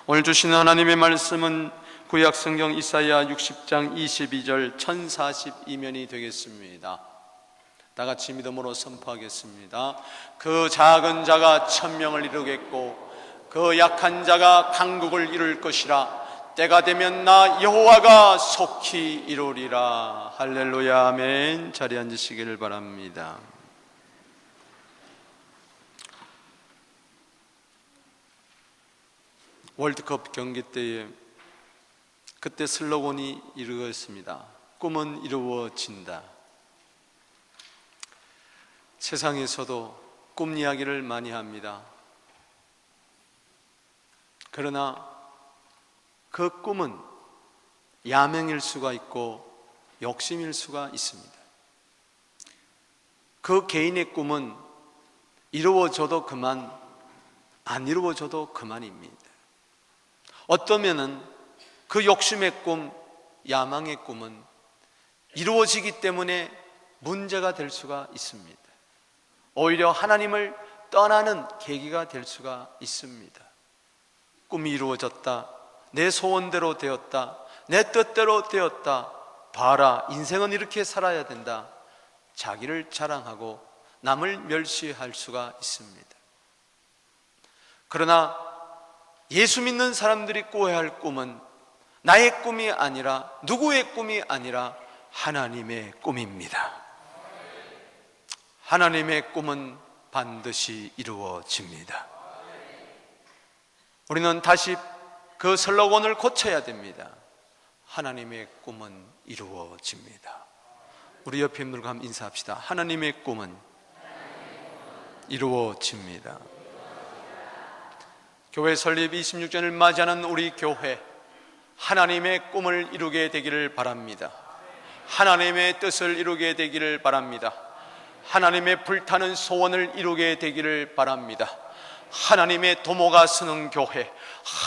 오늘 주시는 하나님의 말씀은 구약성경 이사야 60장 22절 1042면이 되겠습니다. 다같이 믿음으로 선포하겠습니다. 그 작은 자가 천명을 이루겠고 그 약한 자가 강국을 이룰 것이라. 때가 되면 나 여호와가 속히 이루리라. 할렐루야, 아멘. 자리에 앉으시기를 바랍니다. 월드컵 경기 때에 그때 슬로건이 이루어졌습니다. 꿈은 이루어진다. 세상에서도 꿈 이야기를 많이 합니다. 그러나 그 꿈은 야맹일 수가 있고 욕심일 수가 있습니다. 그 개인의 꿈은 이루어져도 그만, 안 이루어져도 그만입니다. 어떠면은 그 욕심의 꿈, 야망의 꿈은 이루어지기 때문에 문제가 될 수가 있습니다. 오히려 하나님을 떠나는 계기가 될 수가 있습니다. 꿈이 이루어졌다, 내 소원대로 되었다, 내 뜻대로 되었다, 봐라 인생은 이렇게 살아야 된다, 자기를 자랑하고 남을 멸시할 수가 있습니다. 그러나 예수 믿는 사람들이 꿔야 할 꿈은 나의 꿈이 아니라, 누구의 꿈이 아니라 하나님의 꿈입니다. 하나님의 꿈은 반드시 이루어집니다. 우리는 다시 그 슬로건을 고쳐야 됩니다. 하나님의 꿈은 이루어집니다. 우리 옆에 분들과 함께 인사합시다. 하나님의 꿈은 이루어집니다. 교회 설립 26주년을 맞이하는 우리 교회, 하나님의 꿈을 이루게 되기를 바랍니다. 하나님의 뜻을 이루게 되기를 바랍니다. 하나님의 불타는 소원을 이루게 되기를 바랍니다. 하나님의 도모가 서는 교회,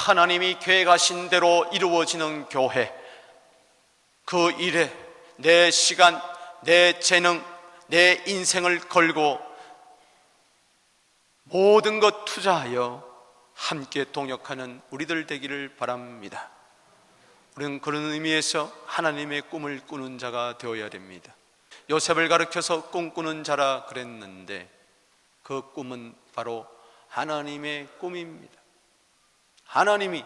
하나님이 계획하신 대로 이루어지는 교회, 그 일에 내 시간, 내 재능, 내 인생을 걸고 모든 것 투자하여 함께 동역하는 우리들 되기를 바랍니다. 우리는 그런 의미에서 하나님의 꿈을 꾸는 자가 되어야 됩니다. 요셉을 가르쳐서 꿈꾸는 자라 그랬는데 그 꿈은 바로 하나님의 꿈입니다. 하나님이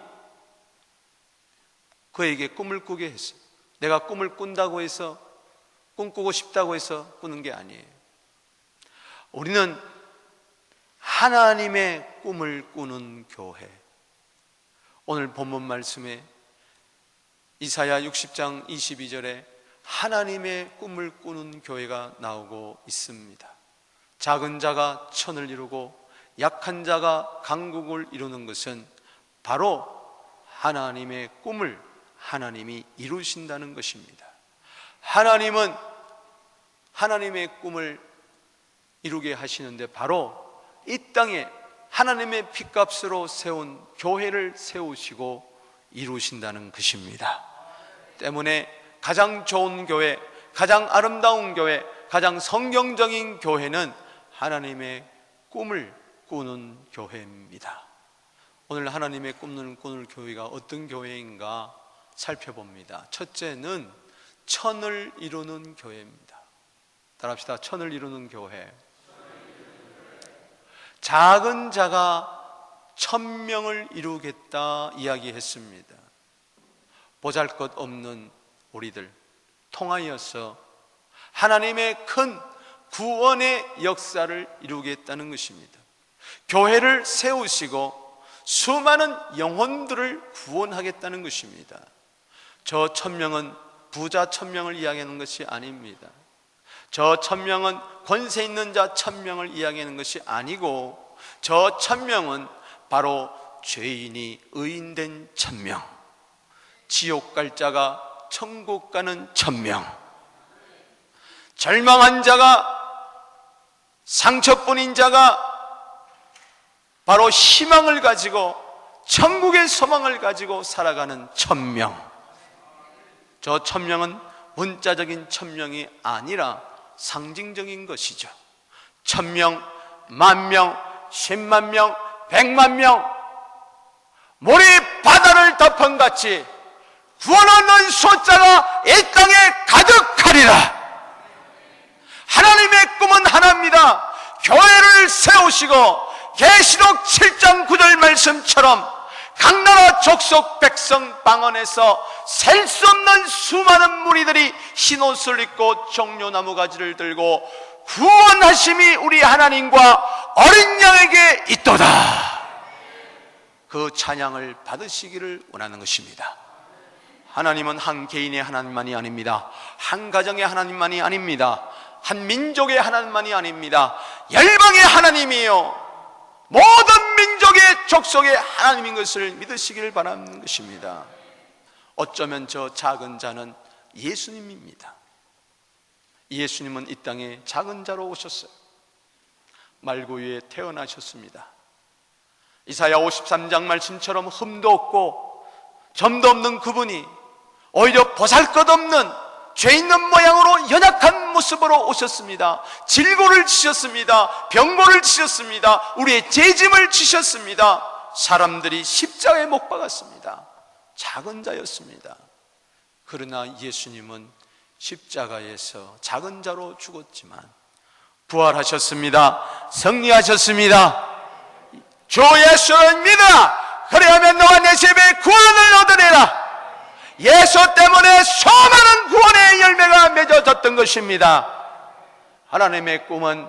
그에게 꿈을 꾸게 했어요. 내가 꿈을 꾼다고 해서, 꿈꾸고 싶다고 해서 꾸는 게 아니에요. 우리는 하나님의 꿈을 꾸는 교회. 오늘 본문 말씀에 이사야 60장 22절에 하나님의 꿈을 꾸는 교회가 나오고 있습니다. 작은 자가 천을 이루고 약한 자가 강국을 이루는 것은 바로 하나님의 꿈을 하나님이 이루신다는 것입니다. 하나님은 하나님의 꿈을 이루게 하시는데 바로 이 땅에 하나님의 핏값으로 세운 교회를 세우시고 이루신다는 것입니다. 때문에 가장 좋은 교회, 가장 아름다운 교회, 가장 성경적인 교회는 하나님의 꿈을 꾸는 교회입니다. 오늘 하나님의 꿈을 꾸는 교회가 어떤 교회인가 살펴봅니다. 첫째는 천을 이루는 교회입니다. 따라합시다. 천을 이루는 교회. 작은 자가 1000명을 이루겠다 이야기했습니다. 보잘것없는 우리들 통하여서 하나님의 큰 구원의 역사를 이루겠다는 것입니다. 교회를 세우시고 수많은 영혼들을 구원하겠다는 것입니다. 저 1000명은 부자 1000명을 이야기하는 것이 아닙니다. 저 1000명은 권세 있는 자 1000명을 이야기하는 것이 아니고 저 1000명은 바로 죄인이 의인된 1000명, 지옥 갈 자가 천국 가는 1000명, 절망한 자가, 상처뿐인 자가 바로 희망을 가지고 천국의 소망을 가지고 살아가는 1000명. 저 1000명은 문자적인 1000명이 아니라 상징적인 것이죠. 1000명, 10,000명, 100,000명, 100만 명, 몰입 하늘 덮은같이 구원 얻는 숫자가 이 땅에 가득하리라. 하나님의 꿈은 하나입니다. 교회를 세우시고 계시록 7장 9절 말씀처럼 각 나라 족속 백성 방언에서 셀 수 없는 수많은 무리들이 흰옷을 입고 종려나무 가지를 들고 구원하심이 우리 하나님과 어린 양에게 있도다. 그 찬양을 받으시기를 원하는 것입니다. 하나님은 한 개인의 하나님만이 아닙니다. 한 가정의 하나님만이 아닙니다. 한 민족의 하나님만이 아닙니다. 열방의 하나님이에요. 모든 민족의 족속의 하나님인 것을 믿으시기를 바라는 것입니다. 어쩌면 저 작은 자는 예수님입니다. 예수님은 이 땅에 작은 자로 오셨어요. 말구유에 태어나셨습니다. 이사야 53장 말씀처럼 흠도 없고 점도 없는 그분이 오히려 보잘것없는 죄 있는 모양으로 연약한 모습으로 오셨습니다. 질고를 지셨습니다. 병고를 지셨습니다. 우리의 죄짐을 지셨습니다. 사람들이 십자가에 못 박았습니다. 작은 자였습니다. 그러나 예수님은 십자가에서 작은 자로 죽었지만 부활하셨습니다. 승리하셨습니다. 주 예수를 믿으라. 그리하면 너와 내 집에 구원을 얻으리라. 예수 때문에 수많은 구원의 열매가 맺어졌던 것입니다. 하나님의 꿈은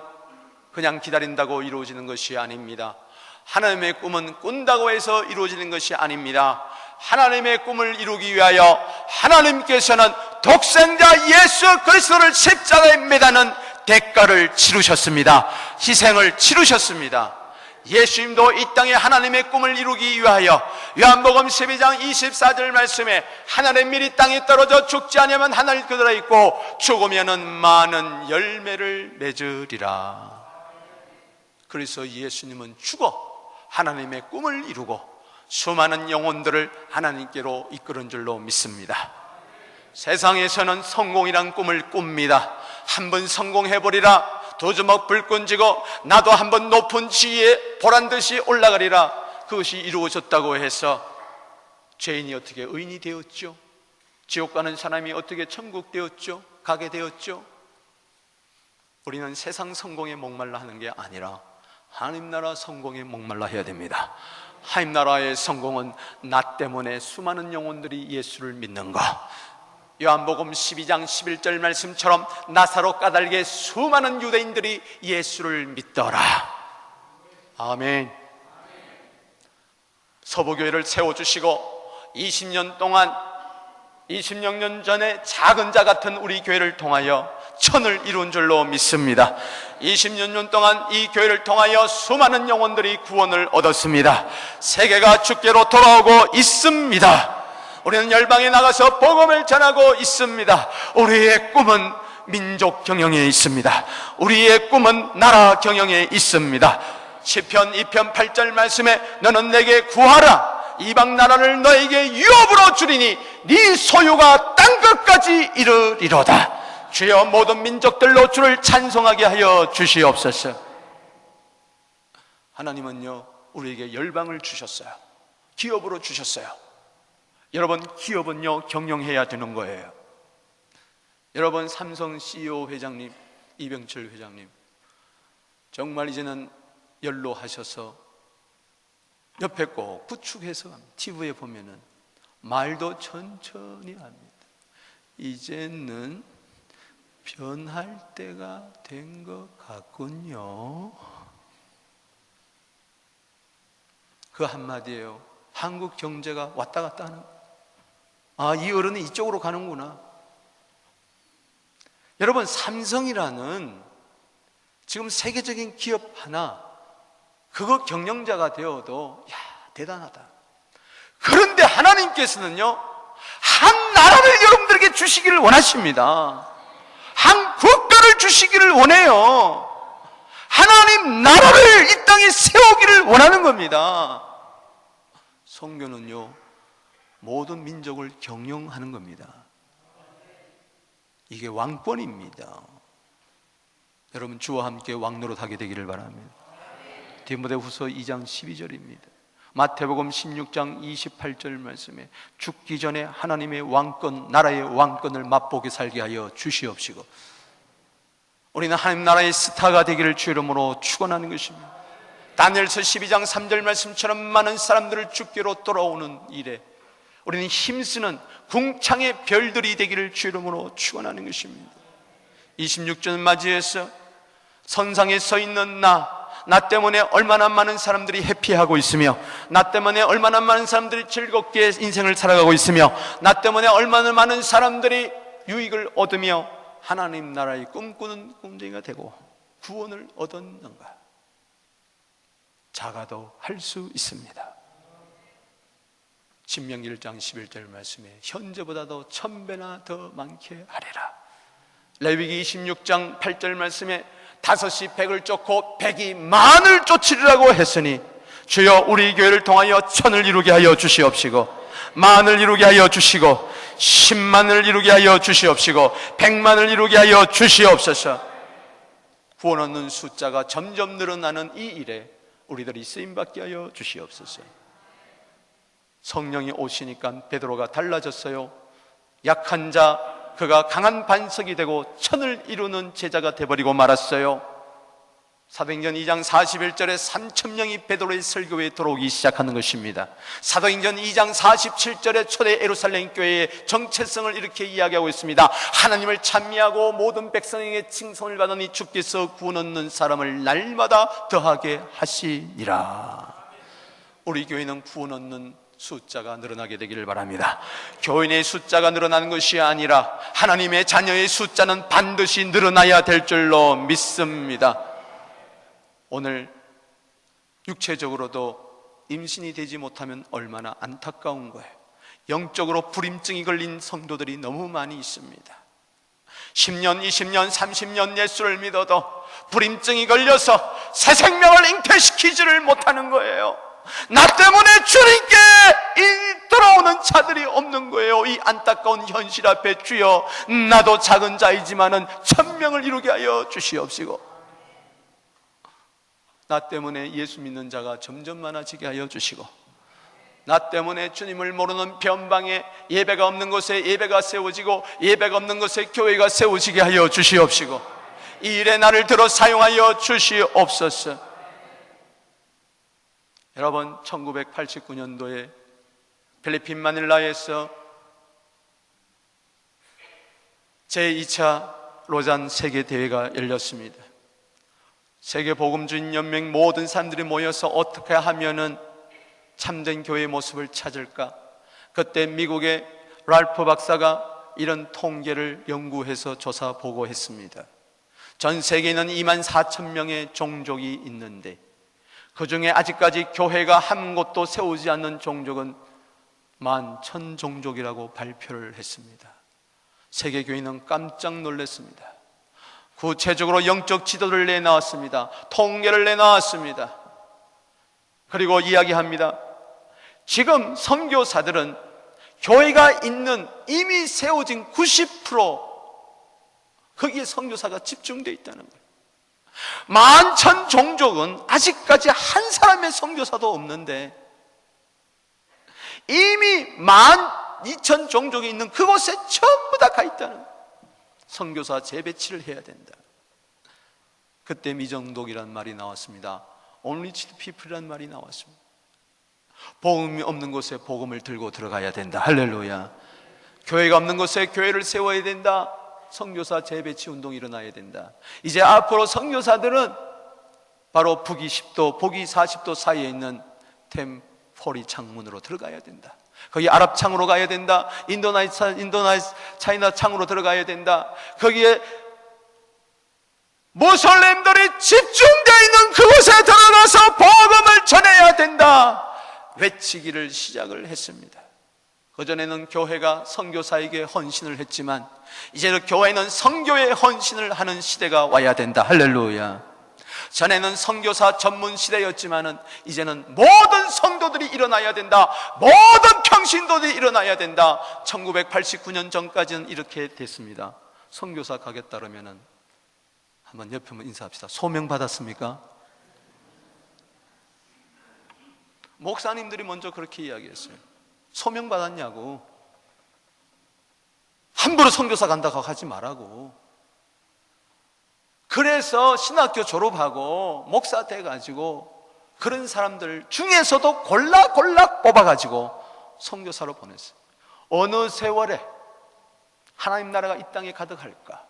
그냥 기다린다고 이루어지는 것이 아닙니다. 하나님의 꿈은 꾼다고 해서 이루어지는 것이 아닙니다. 하나님의 꿈을 이루기 위하여 하나님께서는 독생자 예수 그리스도를 십자가에 매다는 대가를 치르셨습니다. 희생을 치르셨습니다. 예수님도 이 땅에 하나님의 꿈을 이루기 위하여 요한복음 12장 24절 말씀에 하늘의 밀이 땅에 떨어져 죽지 않으면 하늘 그대로 있고 죽으면은 많은 열매를 맺으리라. 그래서 예수님은 죽어 하나님의 꿈을 이루고 수많은 영혼들을 하나님께로 이끄는 줄로 믿습니다. 세상에서는 성공이란 꿈을 꿉니다. 한번 성공해버리라, 두 주먹 불끈 쥐고 나도 한번 높은 지위에 보란듯이 올라가리라. 그것이 이루어졌다고 해서 죄인이 어떻게 의인이 되었죠? 지옥 가는 사람이 어떻게 천국 되었죠? 가게 되었죠? 우리는 세상 성공에 목말라 하는 게 아니라 하나님 나라 성공에 목말라 해야 됩니다. 하나님 나라의 성공은 나 때문에 수많은 영혼들이 예수를 믿는 것, 요한복음 12장 11절 말씀처럼 나사로 까닭에 수많은 유대인들이 예수를 믿더라. 아멘. 서부교회를 세워주시고 20년 동안 26년 전에 작은 자 같은 우리 교회를 통하여 천을 이룬 줄로 믿습니다. 20년 동안 이 교회를 통하여 수많은 영혼들이 구원을 얻었습니다. 세계가 주께로 돌아오고 있습니다. 우리는 열방에 나가서 복음을 전하고 있습니다. 우리의 꿈은 민족 경영에 있습니다. 우리의 꿈은 나라 경영에 있습니다. 시편 2편 8절 말씀에 너는 내게 구하라. 이방 나라를 너에게 유업으로 주리니 네 소유가 땅끝까지 이르리로다. 주여 모든 민족들로 주를 찬송하게 하여 주시옵소서. 하나님은요 우리에게 열방을 주셨어요. 기업으로 주셨어요. 여러분, 기업은요 경영해야 되는 거예요. 여러분, 삼성 CEO 회장님, 이병철 회장님 정말 이제는 연로하셔서 옆에 꼭 구축해서 TV에 보면은 말도 천천히 합니다. 이제는 변할 때가 된 것 같군요. 그 한마디예요. 한국 경제가 왔다 갔다 하는, 이 어른이 이쪽으로 가는구나. 여러분, 삼성이라는 지금 세계적인 기업 하나, 그거 경영자가 되어도 대단하다. 그런데 하나님께서는요 한 나라를 여러분들에게 주시기를 원하십니다. 한 국가를 주시기를 원해요. 하나님 나라를 이 땅에 세우기를 원하는 겁니다. 성교는요 모든 민족을 경영하는 겁니다. 이게 왕권입니다. 여러분, 주와 함께 왕노릇하게 되기를 바랍니다. 디모데후서 2장 12절입니다. 마태복음 16장 28절 말씀에 죽기 전에 하나님의 왕권, 나라의 왕권을 맛보게 살게 하여 주시옵시고, 우리는 하나님 나라의 스타가 되기를 주 이름으로 축원하는 것입니다. 다니엘서 12장 3절 말씀처럼 많은 사람들을 주께로 돌아오는 일에 우리는 힘쓰는 궁창의 별들이 되기를 주 이름으로 축원하는 것입니다. 26주년 맞이해서 선상에 서 있는 나 때문에 얼마나 많은 사람들이 해피하고 있으며, 나 때문에 얼마나 많은 사람들이 즐겁게 인생을 살아가고 있으며, 나 때문에 얼마나 많은 사람들이 유익을 얻으며 하나님 나라의 꿈꾸는 꿈쟁이가 되고 구원을 얻었는가. 작아도 할 수 있습니다. 신명기 1장 11절 말씀에 현재보다도 1000배나 더 많게 하리라. 레위기 26장 8절 말씀에 5이 100을 쫓고 100이 만을 쫓으리라고 했으니 주여 우리 교회를 통하여 1000을 이루게 하여 주시옵시고, 만을 이루게 하여 주시고, 10만을 이루게 하여 주시옵시고, 100만을 이루게 하여 주시옵소서. 구원 얻는 숫자가 점점 늘어나는 이 일에 우리들이 쓰임받게 하여 주시옵소서. 성령이 오시니까 베드로가 달라졌어요. 약한 자, 그가 강한 반석이 되고 1000을 이루는 제자가 되어버리고 말았어요. 사도행전 2장 41절에 3000명이 베드로의 설교에 들어오기 시작하는 것입니다. 사도행전 2장 47절에 초대 예루살렘 교회의 정체성을 이렇게 이야기하고 있습니다. 하나님을 찬미하고 모든 백성에게 칭송을 받으니 주께서 구원 얻는 사람을 날마다 더하게 하시니라. 우리 교회는 구원 얻는 숫자가 늘어나게 되기를 바랍니다. 교인의 숫자가 늘어나는 것이 아니라 하나님의 자녀의 숫자는 반드시 늘어나야 될 줄로 믿습니다. 오늘 육체적으로도 임신이 되지 못하면 얼마나 안타까운 거예요. 영적으로 불임증이 걸린 성도들이 너무 많이 있습니다. 10년, 20년, 30년 예수를 믿어도 불임증이 걸려서 새 생명을 잉태시키지를 못하는 거예요. 나 때문에 주님께 돌아오는 자들이 없는 거예요. 이 안타까운 현실 앞에 주여, 나도 작은 자이지만은 1000명을 이루게 하여 주시옵시고, 나 때문에 예수 믿는 자가 점점 많아지게 하여 주시고, 나 때문에 주님을 모르는 변방에 예배가 없는 곳에 예배가 세워지고 예배가 없는 곳에 교회가 세워지게 하여 주시옵시고, 이 일에 나를 들어 사용하여 주시옵소서. 여러분, 1989년도에 필리핀 마닐라에서 제2차 로잔 세계대회가 열렸습니다. 세계복음주의 연맹 모든 사람들이 모여서 어떻게 하면은 참된 교회의 모습을 찾을까? 그때 미국의 랄프 박사가 이런 통계를 연구해서 조사 보고했습니다. 전 세계에는 24,000명의 종족이 있는데 그 중에 아직까지 교회가 한 곳도 세우지 않는 종족은 11,000종족이라고 발표를 했습니다. 세계교회는 깜짝 놀랐습니다. 구체적으로 영적 지도를 내놓았습니다. 통계를 내놓았습니다. 그리고 이야기합니다. 지금 선교사들은 교회가 있는 이미 세워진 90% 거기에 선교사가 집중되어 있다는 거예요. 11,000종족은 아직까지 한 사람의 선교사도 없는데 이미 12,000종족이 있는 그곳에 전부 다 가 있다는 거예요. 선교사 재배치를 해야 된다. 그때 미정독이라는 말이 나왔습니다. Unreached people이라는 말이 나왔습니다. 복음이 없는 곳에 복음을 들고 들어가야 된다. 할렐루야. 교회가 없는 곳에 교회를 세워야 된다. 선교사 재배치 운동이 일어나야 된다. 이제 앞으로 선교사들은 바로 북위 10도, 북위 40도 사이에 있는 템포리 창문으로 들어가야 된다. 거기 아랍 창으로 가야 된다. 차이나 창으로 들어가야 된다. 거기에 무슬림들이 집중되어 있는 그곳에 들어가서 복음을 전해야 된다. 외치기를 시작을 했습니다. 그전에는 교회가 선교사에게 헌신을 했지만 이제는 교회는 선교에 헌신을 하는 시대가 와야 된다. 할렐루야. 전에는 선교사 전문 시대였지만은 이제는 모든 성도들이 일어나야 된다. 모든 평신도들이 일어나야 된다. 1989년 전까지는 이렇게 됐습니다. 선교사 가겠다 그러면은 한번 옆에 한번 인사합시다. 소명 받았습니까? 목사님들이 먼저 그렇게 이야기했어요. 소명 받았냐고. 함부로 선교사 간다고 하지 말라고. 그래서 신학교 졸업하고 목사 돼가지고 그런 사람들 중에서도 골라 뽑아가지고 선교사로 보냈어요. 어느 세월에 하나님 나라가 이 땅에 가득할까?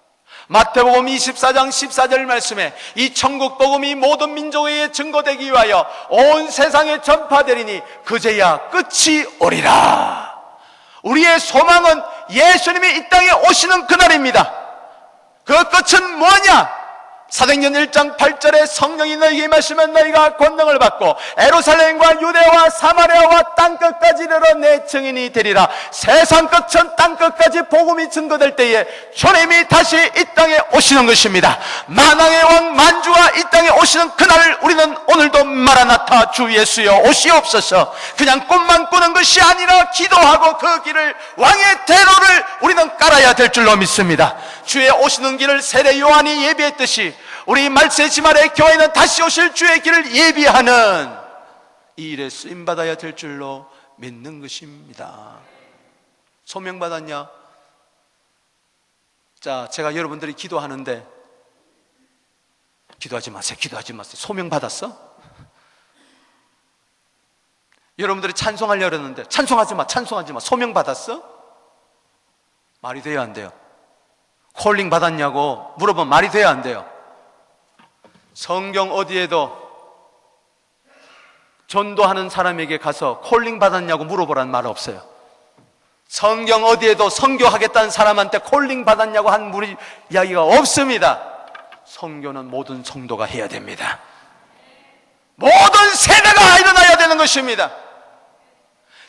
마태복음 24장 14절 말씀에 이 천국 복음이 모든 민족에게 증거되기 위하여 온 세상에 전파되리니 그제야 끝이 오리라. 우리의 소망은 예수님이 이 땅에 오시는 그날입니다. 그 끝은 뭐냐? 사도행전 1장 8절에 성령이 너희에게 임하시면 너희가 권능을 받고 예루살렘과 유대와 사마리아와 땅끝까지 이르러 내 증인이 되리라. 세상 끝은 땅끝까지 복음이 증거될 때에 주님이 다시 이 땅에 오시는 것입니다. 만왕의 왕 만주가 이 땅에 오시는 그날을 우리는 오늘도 마라나타 주 예수여 오시옵소서, 그냥 꿈만 꾸는 것이 아니라 기도하고 그 길을 왕의 대로를 우리는 깔아야 될 줄로 믿습니다. 주의 오시는 길을 세례 요한이 예비했듯이 우리 말세지말의 교회는 다시 오실 주의 길을 예비하는 이 일에 쓰임받아야 될 줄로 믿는 것입니다. 소명받았냐? 자, 제가 여러분들이 기도하는데 기도하지 마세요. 소명받았어? 여러분들이 찬송하려고 그러는데 찬송하지 마. 소명받았어? 말이 돼요, 안 돼요? 콜링 받았냐고 물어보면 말이 돼요, 안 돼요? 성경 어디에도 전도하는 사람에게 가서 콜링 받았냐고 물어보라는 말 없어요. 성경 어디에도 선교하겠다는 사람한테 콜링 받았냐고 한 이야기가 없습니다. 선교는 모든 성도가 해야 됩니다. 모든 세대가 일어나야 되는 것입니다.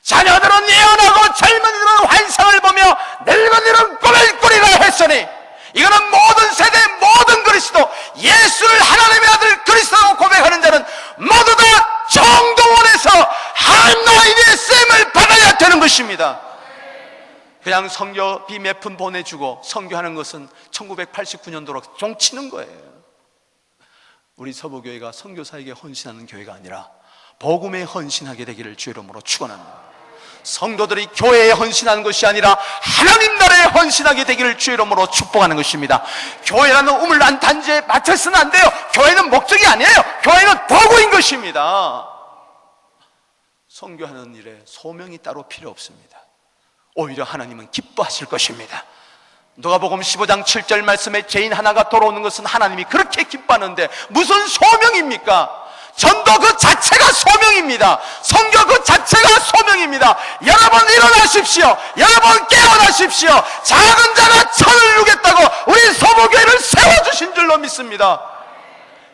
자녀들은 예언하고 젊은이들은 환상을 보며 늙은이들은 꿈을 꾸리라 했으니 이거는 모든 세대 모든 그리스도, 예수를 하나님의 아들 그리스도라고 고백하는 자는 모두 다 정동원에서 하나님의 셈을 받아야 되는 것입니다. 그냥 선교비 몇 푼 보내주고 선교하는 것은 1989년도로 종치는 거예요. 우리 서부교회가 선교사에게 헌신하는 교회가 아니라 복음에 헌신하게 되기를 주의 이름으로 축원합니다. 성도들이 교회에 헌신하는 것이 아니라 하나님 나라에 헌신하게 되기를 주의 이름으로 축복하는 것입니다. 교회라는 우물 난 단지에 맞춰서는 안 돼요. 교회는 목적이 아니에요. 교회는 도구인 것입니다. 선교하는 일에 소명이 따로 필요 없습니다. 오히려 하나님은 기뻐하실 것입니다. 누가복음 15장 7절 말씀에 죄인 하나가 돌아오는 것은 하나님이 그렇게 기뻐하는데 무슨 소명입니까? 전도 그 자체가 소명입니다. 선교 그 자체가 소명입니다. 여러분 일어나십시오. 여러분 깨어나십시오. 작은 자가 천을 이루겠다고 우리 소부교회를 세워주신 줄로 믿습니다.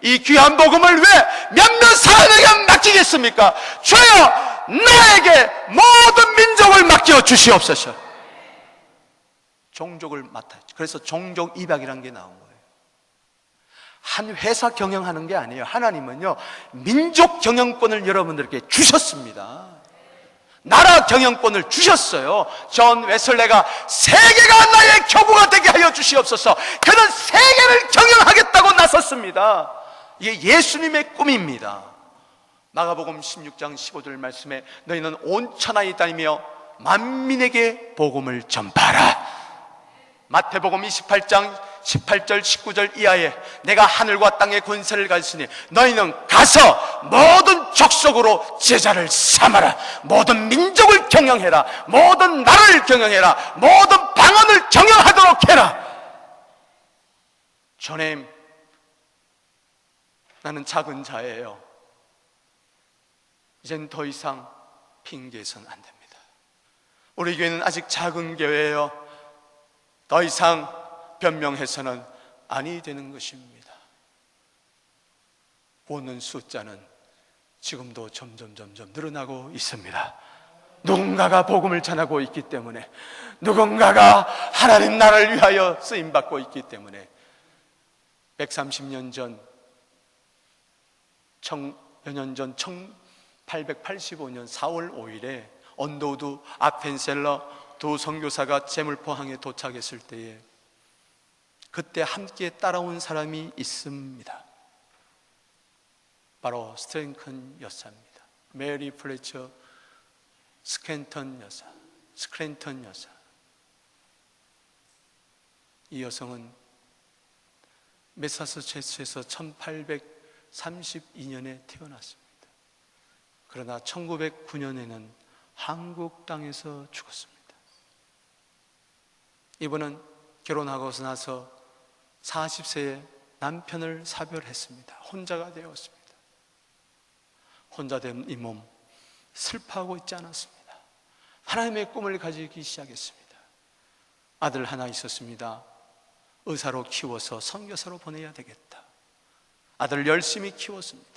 이 귀한 복음을 왜 몇몇 사람에게 맡기겠습니까? 주여 나에게 모든 민족을 맡겨 주시옵소서. 종족을 맡아. 그래서 종족 입학이라는 게 나온 거예요. 한 회사 경영하는 게 아니에요. 하나님은요 민족 경영권을 여러분들께 주셨습니다. 나라 경영권을 주셨어요. 존 웨슬레가 세계가 나의 교구가 되게 하여 주시옵소서. 그는 세계를 경영하겠다고 나섰습니다. 이게 예수님의 꿈입니다. 마가복음 16장 15절 말씀에 너희는 온 천하에 다니며 만민에게 복음을 전파하라. 마태복음 28장 18절 19절 이하에 내가 하늘과 땅의 권세를 가졌으니 너희는 가서 모든 족속으로 제자를 삼아라. 모든 민족을 경영해라. 모든 나라를 경영해라. 모든 방언을 경영하도록 해라. 주님, 나는 작은 자예요. 이젠 더 이상 핑계해서는 안 됩니다. 우리 교회는 아직 작은 교회예요. 더 이상 변명해서는 아니 되는 것입니다. 오는 숫자는 지금도 점점 늘어나고 있습니다. 누군가가 복음을 전하고 있기 때문에, 누군가가 하나님 나라를 위하여 쓰임받고 있기 때문에 130년 전, 1885년 4월 5일에 언더우드 아펜셀러 두 선교사가 제물포항에 도착했을 때에 그때 함께 따라온 사람이 있습니다. 바로 스트랭큰 여사입니다. 메리 플래처 스크랜턴 여사. 이 여성은 매사추세츠에서 1832년에 태어났습니다. 그러나 1909년에는 한국 땅에서 죽었습니다. 이분은 결혼하고서 나서 40세에 남편을 사별했습니다. 혼자가 되었습니다. 혼자 된 이 몸, 슬퍼하고 있지 않았습니다. 하나님의 꿈을 가지기 시작했습니다. 아들 하나 있었습니다. 의사로 키워서 선교사로 보내야 되겠다. 아들을 열심히 키웠습니다.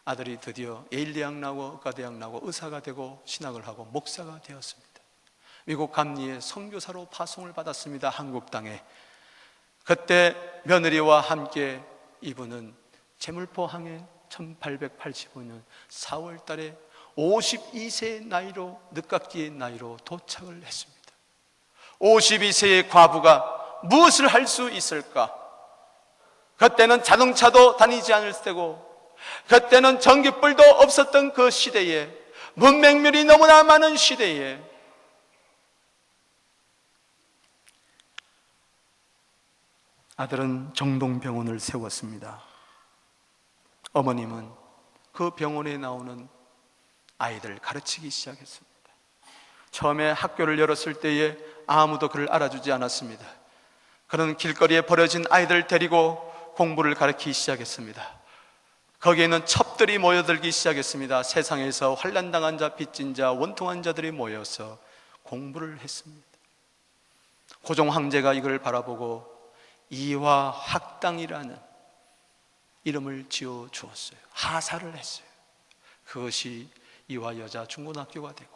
아들이 드디어 예일대학 나오고 의과대학 나오고 의사가 되고 신학을 하고 목사가 되었습니다. 미국 감리에 선교사로 파송을 받았습니다. 한국 땅에. 그때 며느리와 함께 이분은 제물포항에 1885년 4월 달에 52세의 나이로, 늦깎이의 나이로 도착을 했습니다. 52세의 과부가 무엇을 할 수 있을까? 그때는 자동차도 다니지 않을 때고, 그때는 전기불도 없었던 그 시대에, 문맹률이 너무나 많은 시대에 아들은 정동병원을 세웠습니다. 어머님은 그 병원에 나오는 아이들 가르치기 시작했습니다. 처음에 학교를 열었을 때에 아무도 그를 알아주지 않았습니다. 그는 길거리에 버려진 아이들 데리고 공부를 가르치기 시작했습니다. 거기에는 첩들이 모여들기 시작했습니다. 세상에서 환난당한 자, 빚진 자, 원통한 자들이 모여서 공부를 했습니다. 고종 황제가 이걸 바라보고 이화학당이라는 이름을 지어 주었어요. 하사를 했어요. 그것이 이화여자 중고등학교가 되고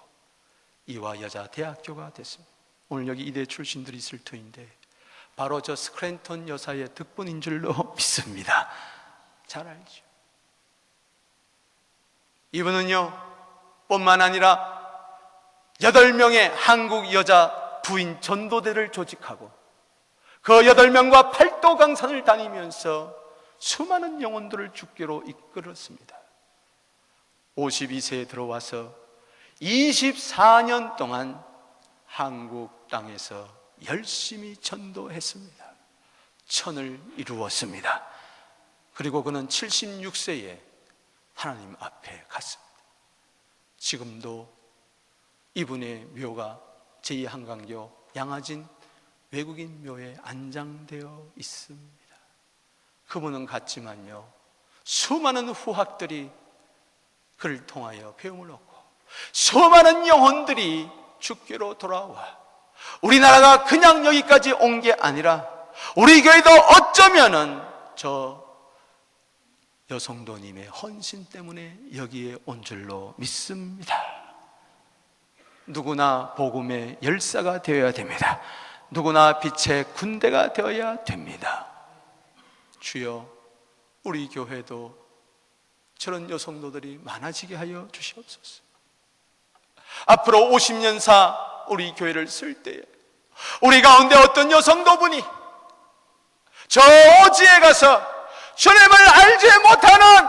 이화여자 대학교가 됐습니다. 오늘 여기 이대 출신들이 있을 터인데 바로 저 스크랜턴 여사의 덕분인 줄로 믿습니다. 잘 알죠. 이분은요 뿐만 아니라 8명의 한국 여자 부인 전도대를 조직하고 그 8명과 팔도 강산을 다니면서 수많은 영혼들을 주께로 이끌었습니다. 52세에 들어와서 24년 동안 한국 땅에서 열심히 전도했습니다. 천을 이루었습니다. 그리고 그는 76세에 하나님 앞에 갔습니다. 지금도 이분의 묘가 제2한강교 양화진 외국인 묘에 안장되어 있습니다. 그분은 갔지만요 수많은 후학들이 그를 통하여 배움을 얻고 수많은 영혼들이 주께로 돌아와 우리나라가 그냥 여기까지 온 게 아니라 우리 교회도 어쩌면은 저 여성도님의 헌신 때문에 여기에 온 줄로 믿습니다. 누구나 복음의 열사가 되어야 됩니다. 누구나 빛의 군대가 되어야 됩니다. 주여, 우리 교회도 저런 여성도들이 많아지게 하여 주시옵소서. 앞으로 50년사 우리 교회를 쓸 때에 우리 가운데 어떤 여성도분이 저 오지에 가서 주님을 알지 못하는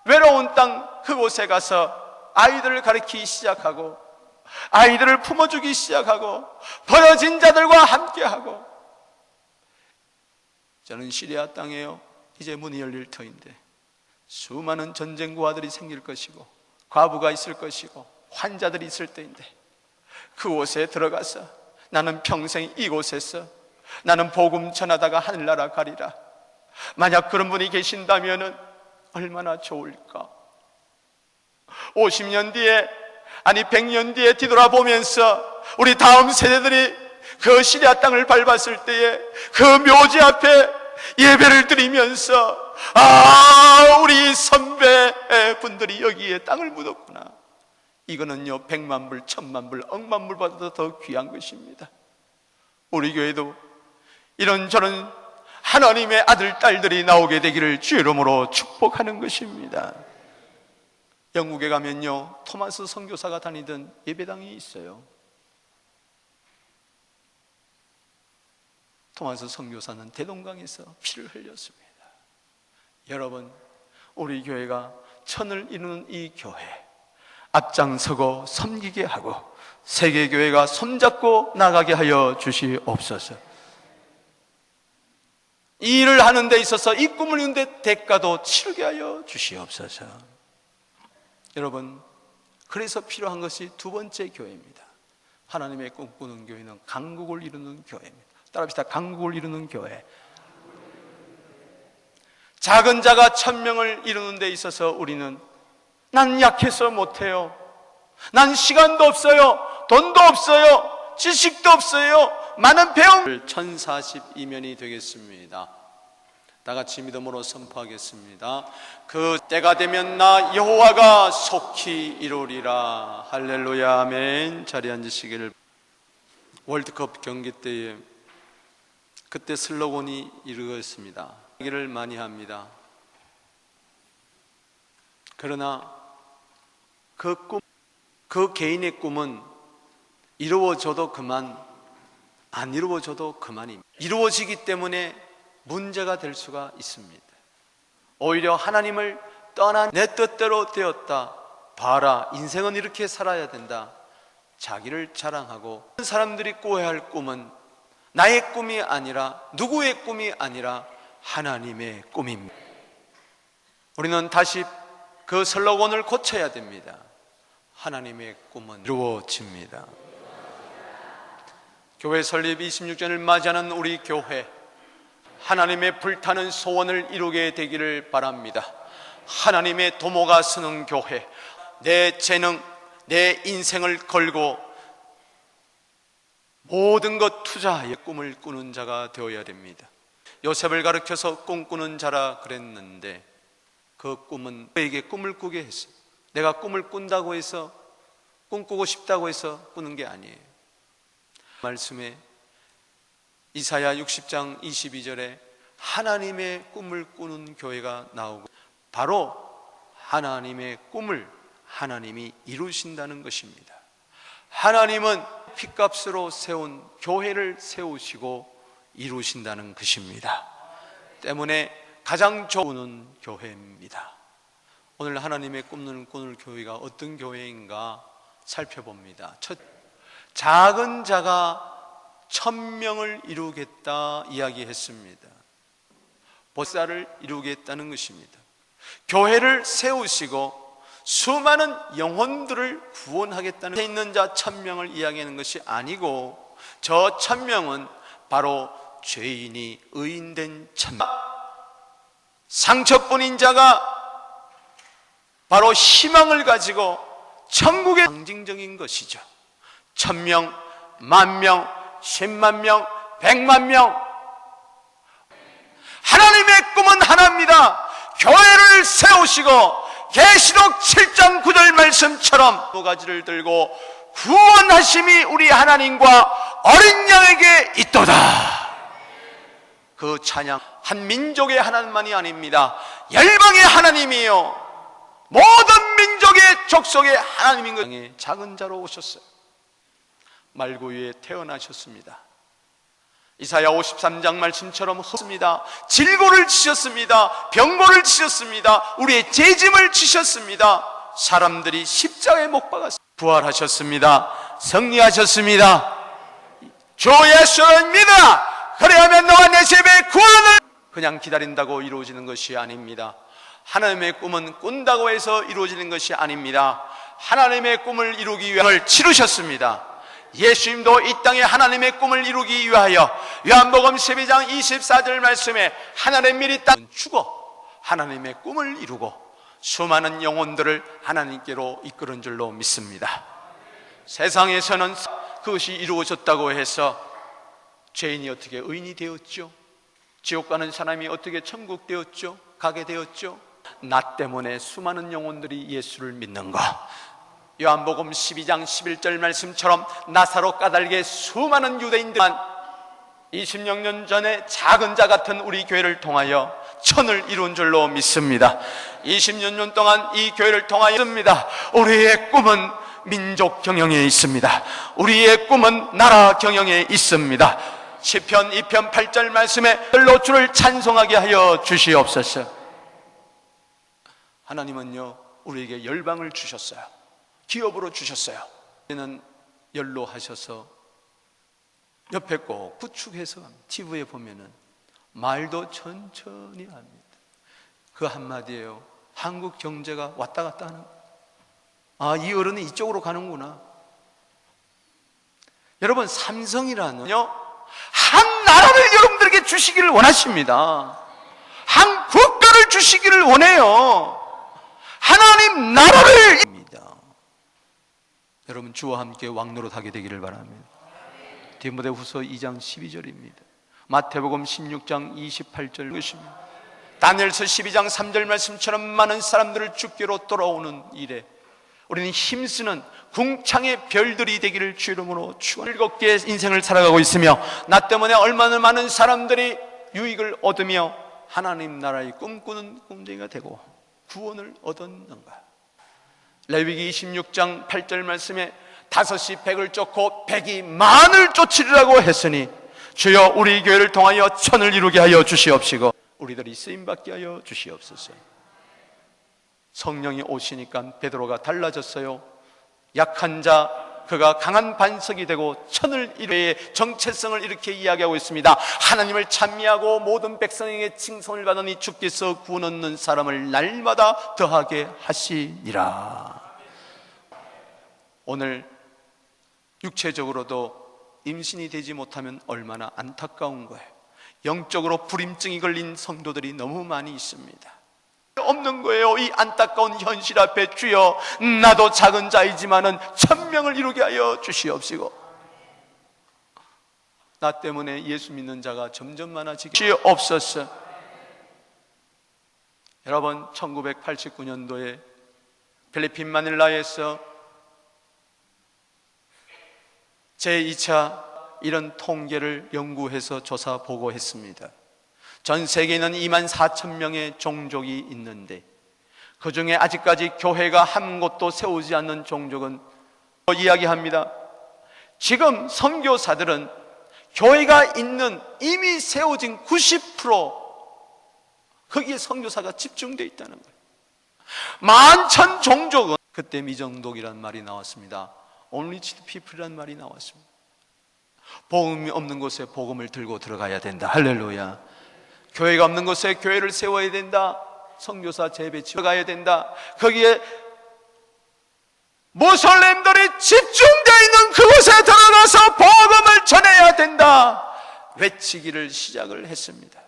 외로운 땅 그곳에 가서 아이들을 가르치기 시작하고 아이들을 품어주기 시작하고 버려진 자들과 함께하고, 저는 시리아 땅에요 이제 문이 열릴 터인데 수많은 전쟁고아들이 생길 것이고 과부가 있을 것이고 환자들이 있을 때인데 그곳에 들어가서 나는 평생 이곳에서 나는 복음 전하다가 하늘나라 가리라, 만약 그런 분이 계신다면 얼마나 좋을까. 50년 뒤에 아니 100년 뒤에 뒤돌아보면서 우리 다음 세대들이 그 시리아 땅을 밟았을 때에 그 묘지 앞에 예배를 드리면서 아, 우리 선배분들이 여기에 땅을 묻었구나. 이거는요 100만 불, 1000만 불, 억만 불보다 더 귀한 것입니다. 우리 교회도 이런저런 하나님의 아들, 딸들이 나오게 되기를 주의 이름으로 축복하는 것입니다. 영국에 가면요 토마스 선교사가 다니던 예배당이 있어요. 토마스 선교사는 대동강에서 피를 흘렸습니다. 여러분, 우리 교회가 천을 이루는 이 교회 앞장서고 섬기게 하고 세계교회가 손잡고 나가게 하여 주시옵소서. 이 일을 하는 데 있어서 이 꿈을 이룬 데 대가도 치르게 하여 주시옵소서. 여러분, 그래서 필요한 것이 두 번째 교회입니다. 하나님의 꿈꾸는 교회는 강국을 이루는 교회입니다. 따라합시다. 강국을 이루는 교회. 작은 자가 1000명을 이루는 데 있어서 우리는 난 약해서 못해요, 난 시간도 없어요, 돈도 없어요, 지식도 없어요, 많은 배움 1042면이 되겠습니다. 다같이 믿음으로 선포하겠습니다. 그 때가 되면 나 여호와가 속히 이루리라. 할렐루야, 아멘. 자리에 앉으시기를. 월드컵 경기 때에 그때 슬로건이 이루어졌습니다. 얘기를 많이 합니다. 그러나 그 개인의 꿈은 이루어져도 그만, 안 이루어져도 그만입니다. 이루어지기 때문에 문제가 될 수가 있습니다. 오히려 하나님을 떠난 내 뜻대로 되었다, 봐라 인생은 이렇게 살아야 된다, 자기를 자랑하고 사람들이 꿔야 할 꿈은 나의 꿈이 아니라, 누구의 꿈이 아니라 하나님의 꿈입니다. 우리는 다시 그 슬로건을 고쳐야 됩니다. 하나님의 꿈은 이루어집니다. 교회 설립 26주년을 맞이하는 우리 교회, 하나님의 불타는 소원을 이루게 되기를 바랍니다. 하나님의 도모가 서는 교회, 내 재능, 내 인생을 걸고 모든 것 투자하여 꿈을 꾸는 자가 되어야 됩니다. 요셉을 가르쳐서 꿈꾸는 자라 그랬는데 그 꿈은 그에게 꿈을 꾸게 했어요. 내가 꿈을 꾼다고 해서, 꿈꾸고 싶다고 해서 꾸는 게 아니에요. 말씀에 이사야 60장 22절에 하나님의 꿈을 꾸는 교회가 나오고, 바로 하나님의 꿈을 하나님이 이루신다는 것입니다. 하나님은 핏값으로 세운 교회를 세우시고 이루신다는 것입니다. 때문에 가장 좋은 교회입니다. 오늘 하나님의 꿈을 꾸는 교회가 어떤 교회인가 살펴봅니다. 첫, 작은 자가 1000명을 이루겠다 이야기했습니다. 보살을 이루겠다는 것입니다. 교회를 세우시고 수많은 영혼들을 구원하겠다는 데 있는 자 1000명을 이야기하는 것이 아니고, 저 1000명은 바로 죄인이 의인된 1000명, 상처뿐인 자가 바로 희망을 가지고 천국의 상징적인 것이죠. 1000명, 10,000명, 100,000명, 100,000명. 하나님의 꿈은 하나입니다. 교회를 세우시고 계시록 7장 9절 말씀처럼 두 가지를 들고 구원하심이 우리 하나님과 어린 양에게 있도다. 그 찬양, 한 민족의 하나님만이 아닙니다. 열방의 하나님이요, 모든 민족의 족속의 하나님인 것. 작은 자로 오셨어요. 말구유에 태어나셨습니다. 이사야 53장 말씀처럼 헛습니다. 질고를 치셨습니다. 병고를 치셨습니다. 우리의 죄짐을 지셨습니다. 사람들이 십자가에 못 박았습니다. 부활하셨습니다. 승리하셨습니다. 주 예수를 믿으라. 그래야만 너와 내 집의 구원을. 그냥 기다린다고 이루어지는 것이 아닙니다. 하나님의 꿈은 꾼다고 해서 이루어지는 것이 아닙니다. 하나님의 꿈을 이루기 위해 치르셨습니다. 예수님도 이 땅에 하나님의 꿈을 이루기 위하여 요한복음 12장 24절 말씀에 하늘의 밀이 땅 죽어 하나님의 꿈을 이루고 수많은 영혼들을 하나님께로 이끄는 줄로 믿습니다. 세상에서는 그것이 이루어졌다고 해서 죄인이 어떻게 의인이 되었죠? 지옥 가는 사람이 어떻게 천국 되었죠? 가게 되었죠? 나 때문에 수많은 영혼들이 예수를 믿는 것, 요한복음 12장 11절 말씀처럼 나사로 까닭에 수많은 유대인들만 26년 전에 작은 자 같은 우리 교회를 통하여 천을 이룬 줄로 믿습니다. 20년 동안 이 교회를 통하여 믿습니다. 우리의 꿈은 민족 경영에 있습니다. 우리의 꿈은 나라 경영에 있습니다. 시편 2편 8절 말씀에 로 주를 찬송하게 하여 주시옵소서. 하나님은요 우리에게 열방을 주셨어요. 기업으로 주셨어요. 이제는 연로하셔서 옆에 꼭 구축해서 TV에 보면은 말도 천천히 합니다. 그 한마디예요. 한국 경제가 왔다 갔다 하는, 아, 이 어른이 이쪽으로 가는구나. 여러분, 삼성이라는요 한 나라를 여러분들에게 주시기를 원하십니다. 한 국가를 주시기를 원해요. 하나님 나라를 입니다. 여러분, 주와 함께 왕노릇하게 되기를 바랍니다. 디모데후서 2장 12절입니다. 마태복음 16장 28절 것입니다. 다니엘서 12장 3절 말씀처럼 많은 사람들을 주께로 돌아오는 일에 우리는 힘쓰는 궁창의 별들이 되기를 주 이름으로 축원합니다. 즐겁게 인생을 살아가고 있으며 나 때문에 얼마나 많은 사람들이 유익을 얻으며 하나님 나라의 꿈꾸는 꿈쟁이가 되고 구원을 얻었는가. 레위기 26장 8절 말씀에 5이 100을 쫓고 100이 만을 쫓으리라고 했으니 주여 우리 교회를 통하여 1000을 이루게 하여 주시옵시고 우리들이 쓰임받게 하여 주시옵소서. 성령이 오시니까 베드로가 달라졌어요. 약한 자 그가 강한 반석이 되고 1000을 이루의 정체성을 이렇게 이야기하고 있습니다. 하나님을 찬미하고 모든 백성에게 칭송을 받으니 주께서 구원 얻는 사람을 날마다 더하게 하시니라. 오늘 육체적으로도 임신이 되지 못하면 얼마나 안타까운 거예요. 영적으로 불임증이 걸린 성도들이 너무 많이 있습니다. 없는 거예요. 이 안타까운 현실 앞에 주여 나도 작은 자이지만은 1000명을 이루게 하여 주시옵시고 나 때문에 예수 믿는 자가 점점 많아지게 없었어. 여러분, 1989년도에 필리핀 마닐라에서 제2차 이런 통계를 연구해서 조사 보고했습니다. 전 세계에는 24,000명의 종족이 있는데 그 중에 아직까지 교회가 한 곳도 세우지 않는 종족은 이야기합니다. 지금 선교사들은 교회가 있는 이미 세워진 90% 거기에 선교사가 집중되어 있다는 거예요. 만천 종족은 그때 미정독이라는 말이 나왔습니다. Unreached people이라는 말이 나왔습니다. 복음이 없는 곳에 복음을 들고 들어가야 된다. 할렐루야. 교회가 없는 곳에 교회를 세워야 된다. 선교사 재배치 가야 된다. 거기에 모슬렘들이 집중되어 있는 그곳에 들어가서 복음을 전해야 된다. 외치기를 시작을 했습니다.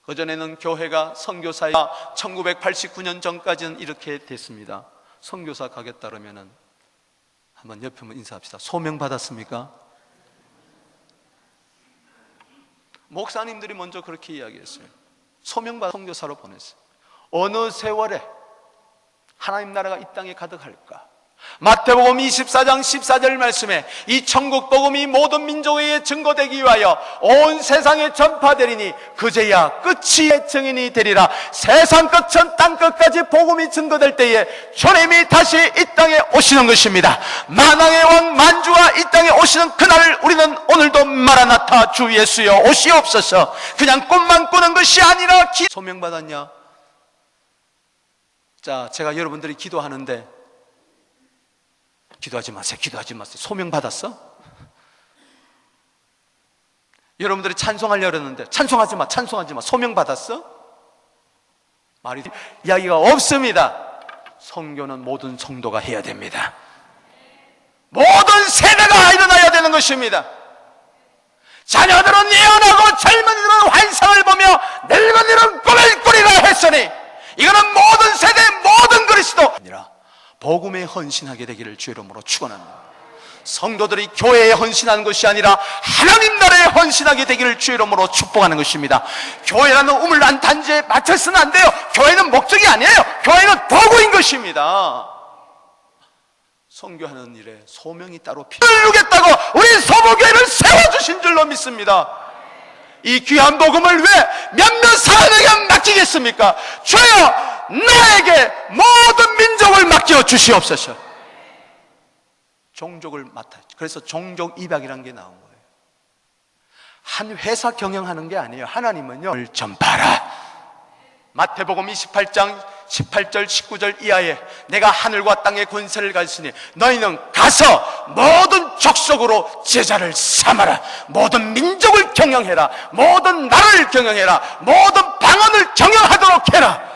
그전에는 교회가 선교사가 1989년 전까지는 이렇게 됐습니다. 선교사 가겠다 그러면은 한번 옆에 한번 인사합시다. 소명 받았습니까? 목사님들이 먼저 그렇게 이야기했어요. 소명받아 선교사로 보냈어요. 어느 세월에 하나님 나라가 이 땅에 가득할까? 마태복음 24장 14절 말씀에 이 천국 복음이 모든 민족에게 증거되기 위하여 온 세상에 전파되리니 그제야 끝이 증인이 되리라. 세상 끝은 땅 끝까지 복음이 증거될 때에 주님이 다시 이 땅에 오시는 것입니다. 만왕의 왕 만주가 이 땅에 오시는 그날을 우리는 오늘도 마라나타 주 예수여 오시옵소서. 그냥 꿈만 꾸는 것이 아니라 소명받았냐? 자, 제가 여러분들이 기도하는데 기도하지 마세요. 기도하지 마세요. 소명 받았어? 여러분들이 찬송하려고 그러는데 찬송하지 마. 찬송하지 마. 소명 받았어? 말이 이야기가 없습니다. 선교는 모든 성도가 해야 됩니다. 모든 세대가 일어나야 되는 것입니다. 자녀들은 예언하고 젊은이들은 환상을 보며 늙은이들은 꿈을 꾸리라 했으니 이거는 모든 세대 모든 그리스도 아니라 복음에 헌신하게 되기를 주 이름으로 축원합니다. 성도들이 교회에 헌신하는 것이 아니라 하나님 나라에 헌신하게 되기를 주 이름으로 축복하는 것입니다. 교회라는 우물난 단지에 맞춰서는 안 돼요. 교회는 목적이 아니에요. 교회는 도구인 것입니다. 선교하는 일에 소명이 따로 필요하겠다고 우리 소모교회를 세워주신 줄로 믿습니다. 이 귀한 복음을 왜 몇몇 사람에게 맡기겠습니까? 주여 나에게 모든 민족을 맡겨 주시옵소서. 종족을 맡아. 그래서 종족 입학이라는 게 나온 거예요. 한 회사 경영하는 게 아니에요. 하나님은요 전파라. 마태복음 28장 18절 19절 이하에 내가 하늘과 땅의 권세를 가지시니 너희는 가서 모든 족속으로 제자를 삼아라. 모든 민족을 경영해라. 모든 나라를 경영해라. 모든 방언을 경영하도록 해라.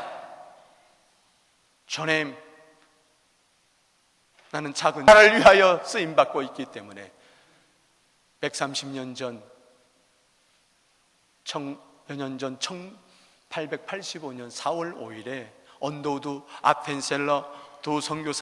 주님, 나는 작은 나라를 위하여 쓰임받고 있기 때문에 130년 전, 몇 년 전 1885년 4월 5일에 언더우드 아펜셀러 두 선교사